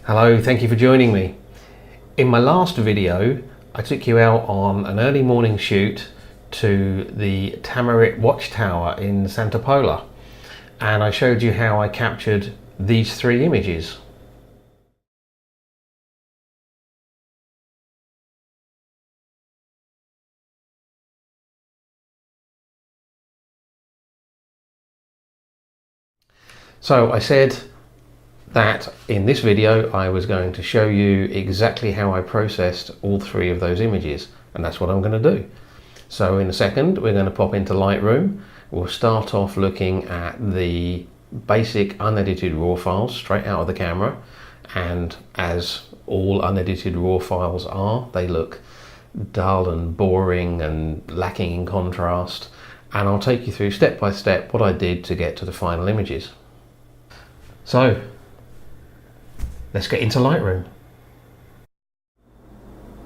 Hello, thank you for joining me. In my last video, I took you out on an early morning shoot to the Tamarit Watchtower in Santa Pola, and I showed you how I captured these three images. So I said that in this video I was going to show you exactly how I processed all three of those images, and that's what I'm going to do. So in a second we're going to pop into Lightroom. We'll start off looking at the basic unedited raw files straight out of the camera, and as all unedited raw files are, they look dull and boring and lacking in contrast, and I'll take you through step by step what I did to get to the final images. So let's get into Lightroom.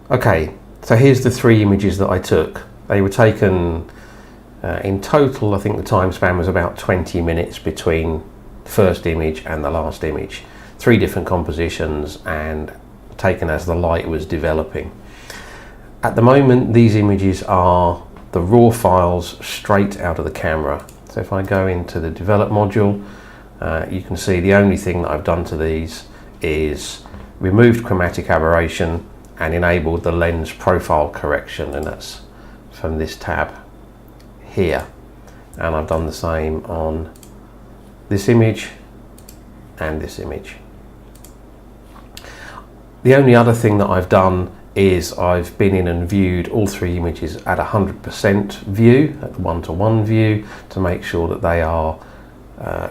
Okay, so here's the three images that I took. They were taken in total, I think the time span was about 20 minutes between the first image and the last image. Three different compositions and taken as the light was developing. At the moment, these images are the raw files straight out of the camera. So if I go into the develop module, you can see the only thing that I've done to these is removed chromatic aberration and enabled the lens profile correction, and that's from this tab here. And I've done the same on this image and this image. The only other thing that I've done is I've been in and viewed all three images at 100% view, at one-to-one view, to make sure that they are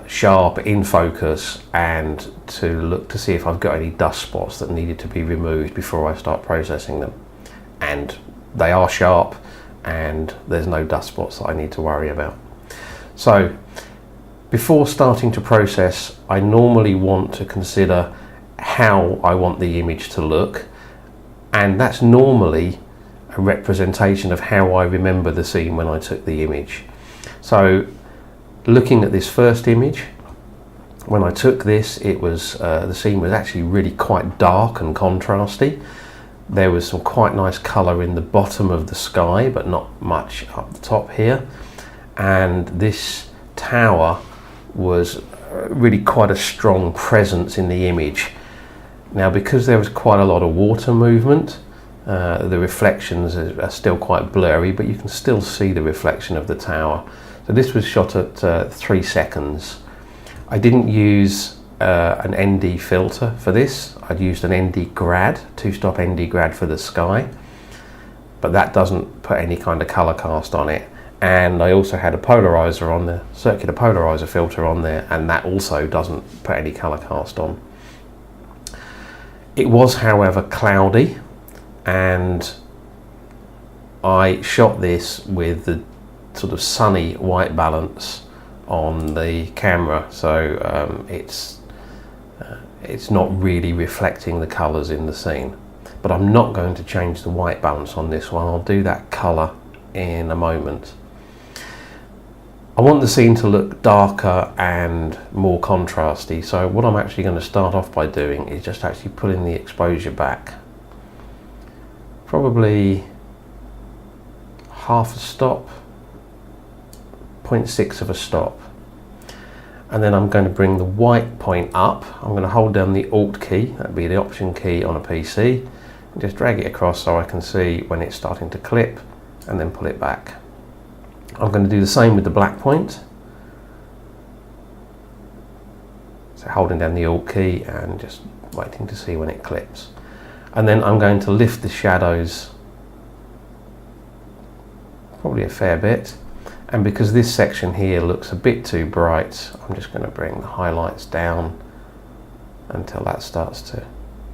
sharp, in focus, and to look to see if I've got any dust spots that needed to be removed before I start processing them. And they are sharp and there's no dust spots that I need to worry about. So before starting to process, I normally want to consider how I want the image to look, and that's normally a representation of how I remember the scene when I took the image. So looking at this first image, when I took this, it was the scene was actually really quite dark and contrasty. There was some quite nice colour in the bottom of the sky, but not much up the top here. And this tower was really quite a strong presence in the image. Now, because there was quite a lot of water movement, the reflections are still quite blurry, but you can still see the reflection of the tower. So this was shot at 3 seconds. I didn't use an ND filter for this. I'd used an ND grad, two-stop ND grad for the sky, but that doesn't put any kind of color cast on it. And I also had a polarizer on there, circular polarizer filter on there, and that also doesn't put any color cast on. It was, however, cloudy, and I shot this with the sort of sunny white balance on the camera, so it's not really reflecting the colours in the scene. But I'm not going to change the white balance on this one. I'll do that colour in a moment. I want the scene to look darker and more contrasty, so what I'm actually going to start off by doing is just actually pulling the exposure back, probably half a stop, 0.6 of a stop, and then I'm going to bring the white point up. I'm going to hold down the Alt key, that'd be the Option key on a PC, and just drag it across so I can see when it's starting to clip, and then pull it back. I'm going to do the same with the black point, so holding down the Alt key and just waiting to see when it clips. And then I'm going to lift the shadows probably a fair bit, and because this section here looks a bit too bright, I'm just going to bring the highlights down until that starts to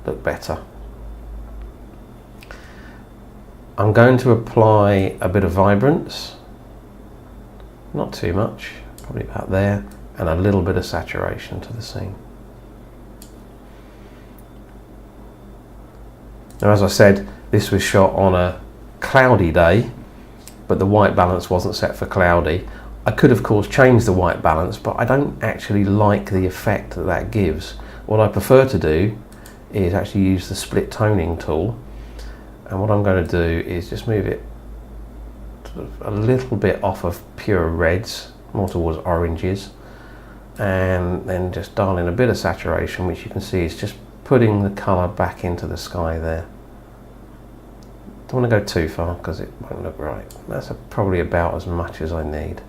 look better. I'm going to apply a bit of vibrance, not too much, probably about there, and a little bit of saturation to the scene. Now, as I said, this was shot on a cloudy day, but the white balance wasn't set for cloudy. I could of course change the white balance, but I don't actually like the effect that that gives. What I prefer to do is actually use the split toning tool, and what I'm going to do is just move it sort of a little bit off of pure reds, more towards oranges, and then just dial in a bit of saturation, which you can see is just putting the colour back into the sky there. Don't want to go too far because it won't look right. That's probably about as much as I need.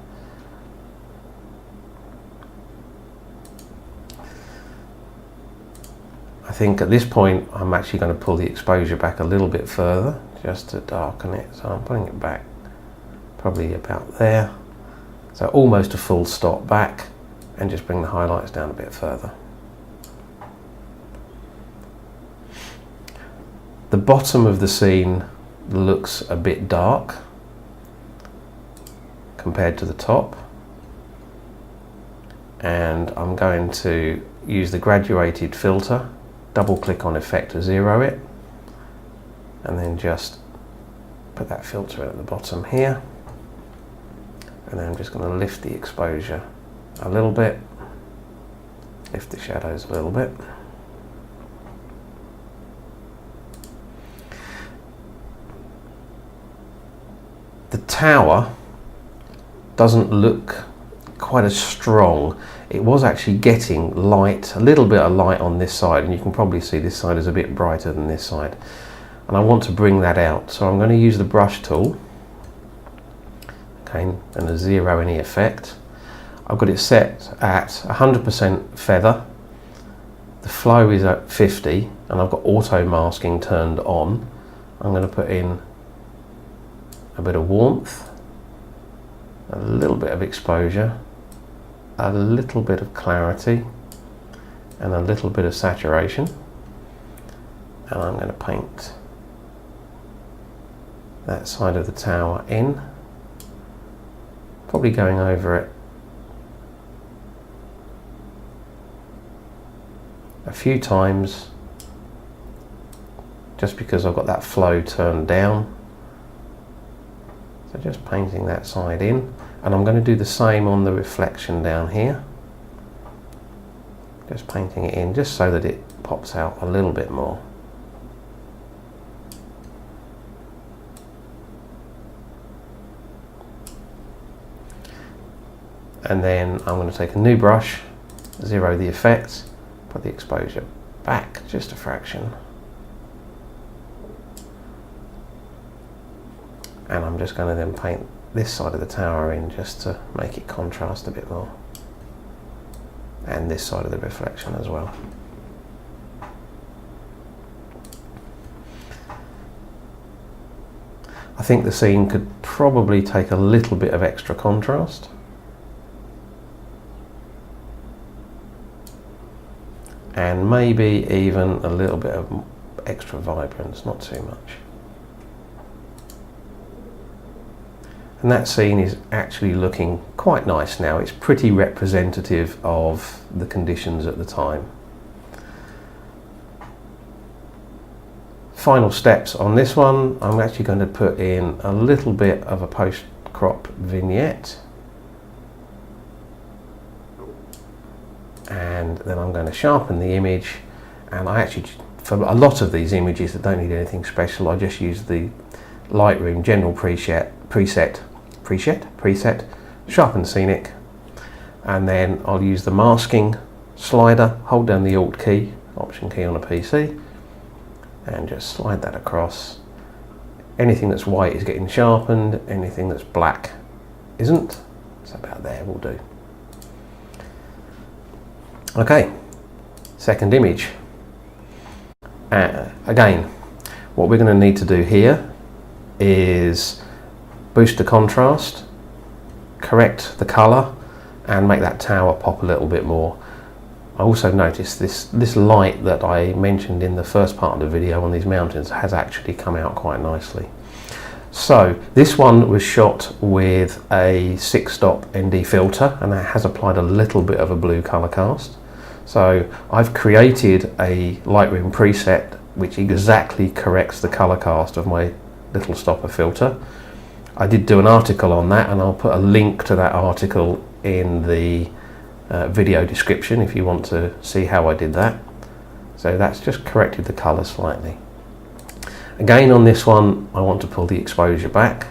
I think at this point I'm actually going to pull the exposure back a little bit further just to darken it, so I'm putting it back probably about there, so almost a full stop back, and just bring the highlights down a bit further. The bottom of the scene looks a bit dark compared to the top, and I'm going to use the graduated filter, double click on effect to zero it, and then just put that filter at the bottom here, and then I'm just going to lift the exposure a little bit, lift the shadows a little bit. The tower doesn't look quite as strong. It was actually getting light, a little bit of light on this side, and you can probably see this side is a bit brighter than this side, and I want to bring that out, so I'm going to use the brush tool, okay, and to zero any effect. I've got it set at 100% feather, the flow is at 50, and I've got auto masking turned on. I'm going to put in a bit of warmth, a little bit of exposure, a little bit of clarity, and a little bit of saturation, and I'm going to paint that side of the tower in, probably going over it a few times just because I've got that flow turned down. So just painting that side in, and I'm going to do the same on the reflection down here, just painting it in just so that it pops out a little bit more. And then I'm going to take a new brush, zero the effect, put the exposure back just a fraction, and I'm just going to then paint this side of the tower in just to make it contrast a bit more, and this side of the reflection as well. I think the scene could probably take a little bit of extra contrast, and maybe even a little bit of extra vibrance, not too much. And that scene is actually looking quite nice now. It's pretty representative of the conditions at the time. Final steps on this one, I'm actually going to put in a little bit of a post-crop vignette, and then I'm going to sharpen the image, and I actually, for a lot of these images that don't need anything special, I just use the Lightroom general preset, sharpen scenic, and then I'll use the masking slider, hold down the Alt key, Option key on a PC, and just slide that across. Anything that's white is getting sharpened, anything that's black isn't, so about there will do. Okay, second image. Again, what we're going to need to do here is boost the contrast, correct the colour, and make that tower pop a little bit more. I also noticed this light that I mentioned in the first part of the video on these mountains has actually come out quite nicely. So this one was shot with a 6-stop ND filter, and that has applied a little bit of a blue colour cast. So I've created a Lightroom preset which exactly corrects the colour cast of my little stopper filter. I did do an article on that, and I'll put a link to that article in the video description if you want to see how I did that. So So that's just corrected the colour slightly. Again, on this one, I want to pull the exposure back.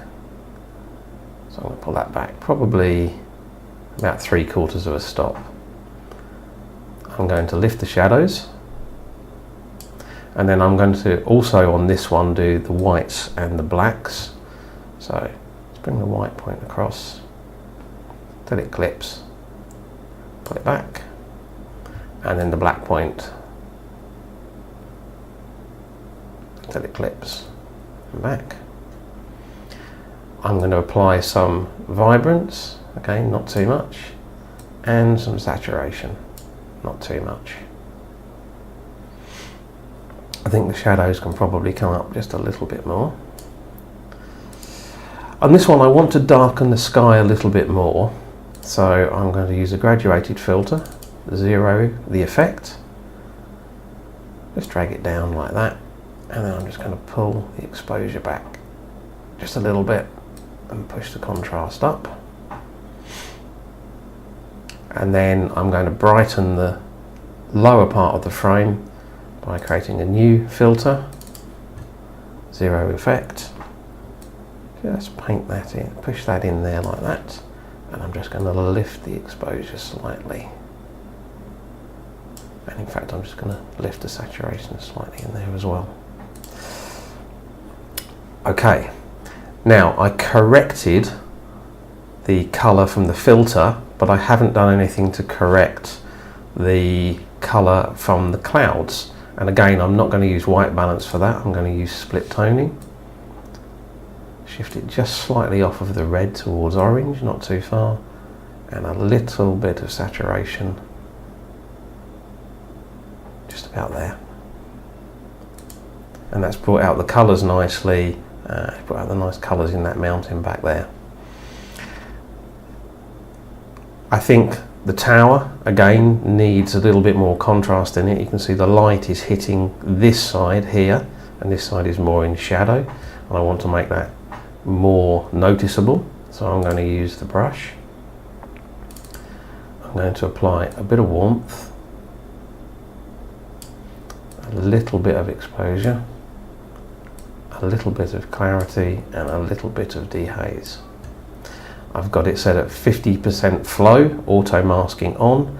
So I'm going to pull that back probably about 3/4 of a stop. I'm going to lift the shadows, and then I'm going to also on this one do the whites and the blacks. So let's bring the white point across till it clips, pull it back, and then the black point till it clips and back. I'm going to apply some vibrance, okay, not too much, and some saturation, not too much. I think the shadows can probably come up just a little bit more. On this one I want to darken the sky a little bit more, so I'm going to use a graduated filter, zero the effect, just drag it down like that, and then I'm just going to pull the exposure back just a little bit and push the contrast up. And then I'm going to brighten the lower part of the frame by creating a new filter, zero effect. Just paint that in, push that in there like that, and I'm just going to lift the exposure slightly. And in fact I'm just going to lift the saturation slightly in there as well. Okay, now I corrected the colour from the filter, but I haven't done anything to correct the colour from the clouds. And again, I'm not going to use white balance for that, I'm going to use split toning. Shift it just slightly off of the red towards orange, not too far, and a little bit of saturation, just about there. And that's brought out the colours nicely, brought out the nice colours in that mountain back there. I think the tower, again, needs a little bit more contrast in it. You can see the light is hitting this side here, and this side is more in shadow, and I want to make that more noticeable, so I'm going to use the brush. I'm going to apply a bit of warmth, a little bit of exposure, a little bit of clarity, and a little bit of dehaze. I've got it set at 50% flow, auto masking on,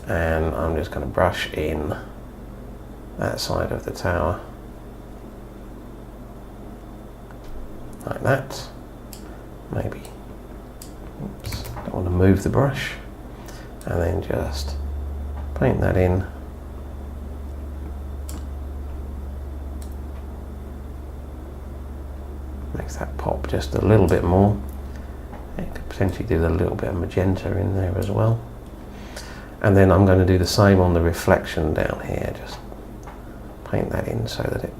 and I'm just going to brush in that side of the tower like that. Maybe, oops, don't want to move the brush, and then just paint that in. Makes that pop just a little bit more. It could potentially do a little bit of magenta in there as well. And then I'm going to do the same on the reflection down here, just paint that in so that it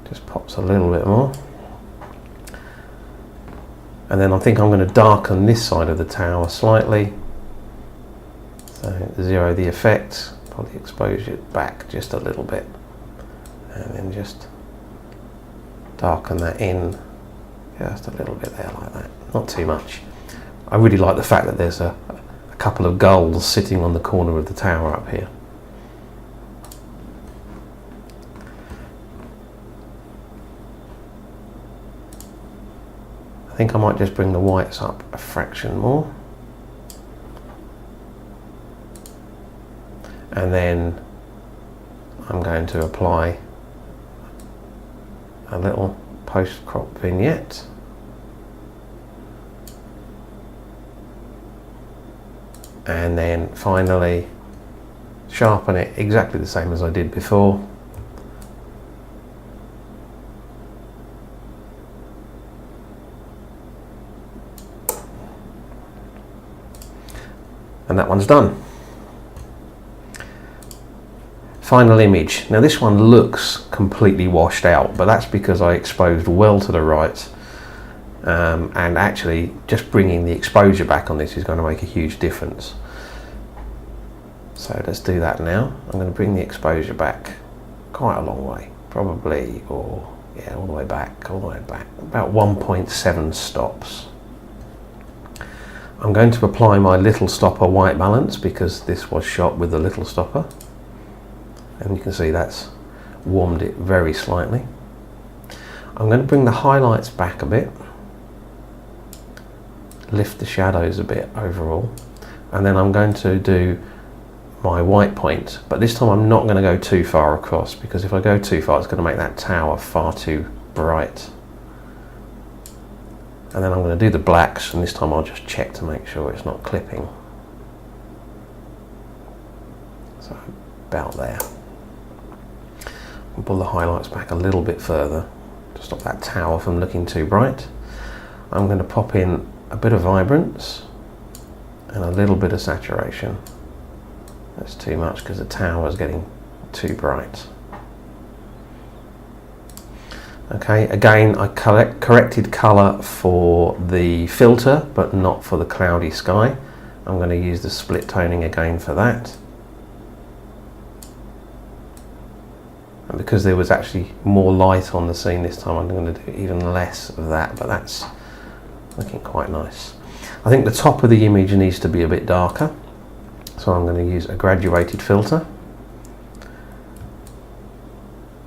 just pops a little bit more. And then I think I'm going to darken this side of the tower slightly. So zero the effect, pull the exposure back just a little bit, and then just darken that in just a little bit there like that, not too much. I really like the fact that there's a couple of gulls sitting on the corner of the tower up here. I think I might just bring the whites up a fraction more, and then I'm going to apply a little post-crop vignette. And then finally sharpen it exactly the same as I did before. And that one's done. Final image. Now this one looks completely washed out, but that's because I exposed well to the right, and actually just bringing the exposure back on this is going to make a huge difference. So let's do that now. I'm going to bring the exposure back quite a long way, probably, or yeah, all the way back, about 1.7 stops. I'm going to apply my little stopper white balance because this was shot with the little stopper. and you can see that's warmed it very slightly. I'm going to bring the highlights back a bit, lift the shadows a bit overall, and then I'm going to do my white point, but this time I'm not going to go too far across, because if I go too far it's going to make that tower far too bright. And then I'm going to do the blacks, and this time I'll just check to make sure it's not clipping. So about there. I'll pull the highlights back a little bit further to stop that tower from looking too bright. I'm going to pop in a bit of vibrance and a little bit of saturation. That's too much because the tower is getting too bright. Okay, again I corrected colour for the filter but not for the cloudy sky. I'm going to use the split toning again for that. And because there was actually more light on the scene this time, I'm going to do even less of that, but that's looking quite nice. I think the top of the image needs to be a bit darker, so I'm going to use a graduated filter.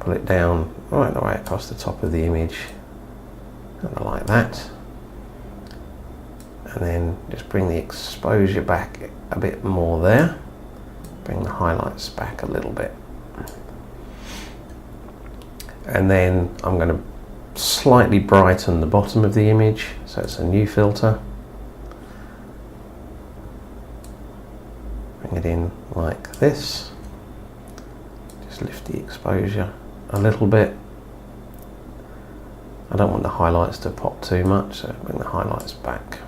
Pull it down right the way across the top of the image, kind of like that, and then just bring the exposure back a bit more there, bring the highlights back a little bit, and then I'm going to slightly brighten the bottom of the image, so it's a new filter, bring it in like this, just lift the exposure a little bit. I don't want the highlights to pop too much, so bring the highlights back.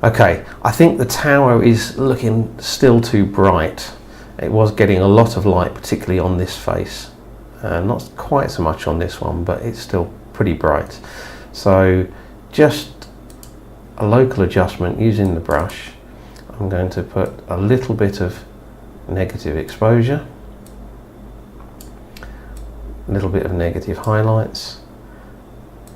Okay, I think the tower is looking still too bright. It was getting a lot of light, particularly on this face. Not quite so much on this one, but it's still pretty bright. So just a local adjustment using the brush. I'm going to put a little bit of negative exposure, a little bit of negative highlights,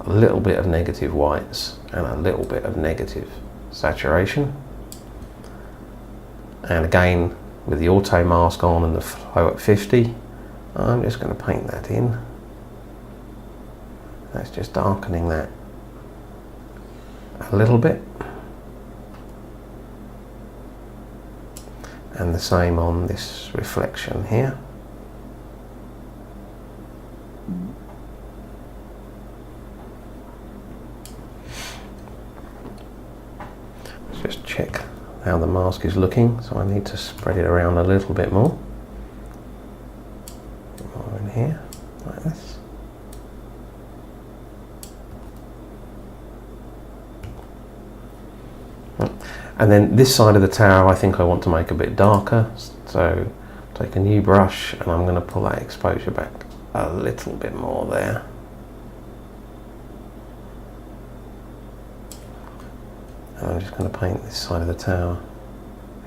a little bit of negative whites, and a little bit of negative saturation. And again, with the auto mask on and the flow at 50, I'm just going to paint that in. That's just darkening that a little bit. And the same on this reflection here. Let's just check how the mask is looking, so I need to spread it around a little bit more. More in here, like this. And then this side of the tower I think I want to make a bit darker, so take a new brush and I'm going to pull that exposure back a little bit more there. And I'm just going to paint this side of the tower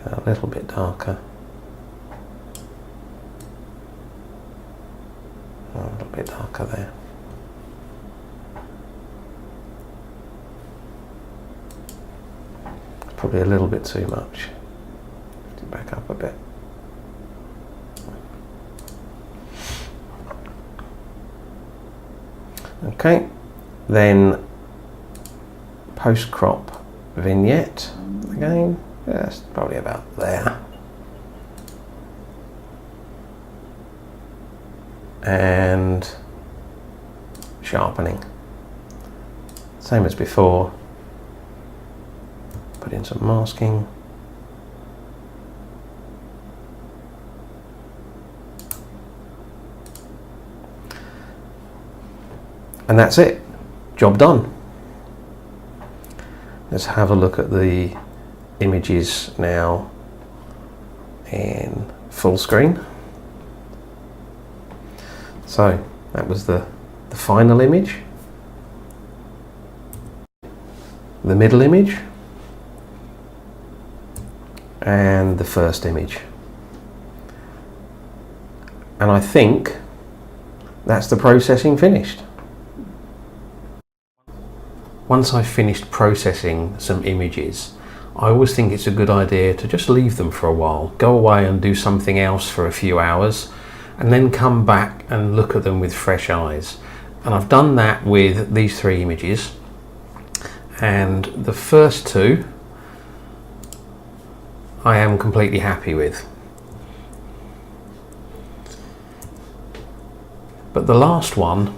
a little bit darker. A little bit darker there. Probably a little bit too much. Lift it back up a bit. Okay, then post-crop vignette again, just probably about there. And sharpening. Same as before. Put in some masking. And that's it. Job done. Let's have a look at the images now in full screen. So that was the final image, the middle image, and the first image. And I think that's the processing finished. Once I've finished processing some images, I always think it's a good idea to just leave them for a while, go away and do something else for a few hours, and then come back and look at them with fresh eyes. And I've done that with these 3 images, and the first 2 I am completely happy with. But the last one,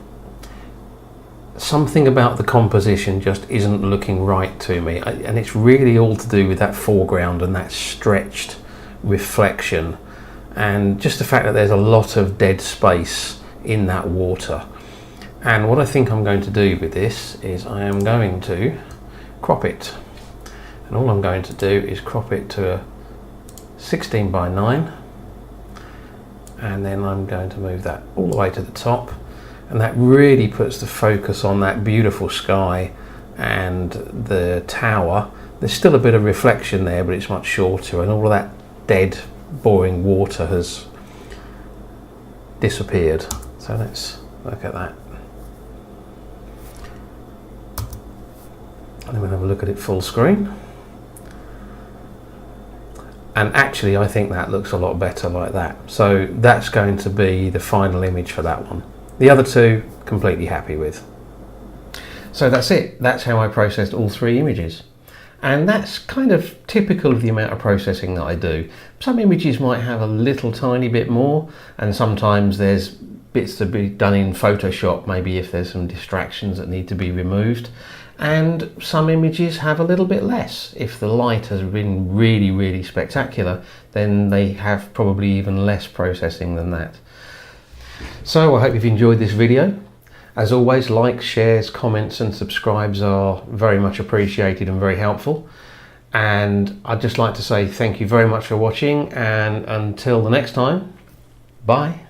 something about the composition just isn't looking right to me, and it's really all to do with that foreground and that stretched reflection, and just the fact that there's a lot of dead space in that water. And what I think I'm going to do with this is I am going to crop it, and all I'm going to do is crop it to a 16:9, and then I'm going to move that all the way to the top, and that really puts the focus on that beautiful sky and the tower. There's still a bit of reflection there, but it's much shorter, and all of that dead, boring water has disappeared. So let's look at that. And then we'll have a look at it full screen. And actually I think that looks a lot better like that. So that's going to be the final image for that one. The other 2, completely happy with. So that's it. That's how I processed all 3 images. And that's kind of typical of the amount of processing that I do. Some images might have a little tiny bit more, and sometimes there's bits to be done in Photoshop, maybe if there's some distractions that need to be removed. And some images have a little bit less. If the light has been really, really spectacular, then they have probably even less processing than that. So I hope you've enjoyed this video. As always, likes, shares, comments and subscribes are very much appreciated and very helpful. And I'd just like to say thank you very much for watching, and until the next time, bye.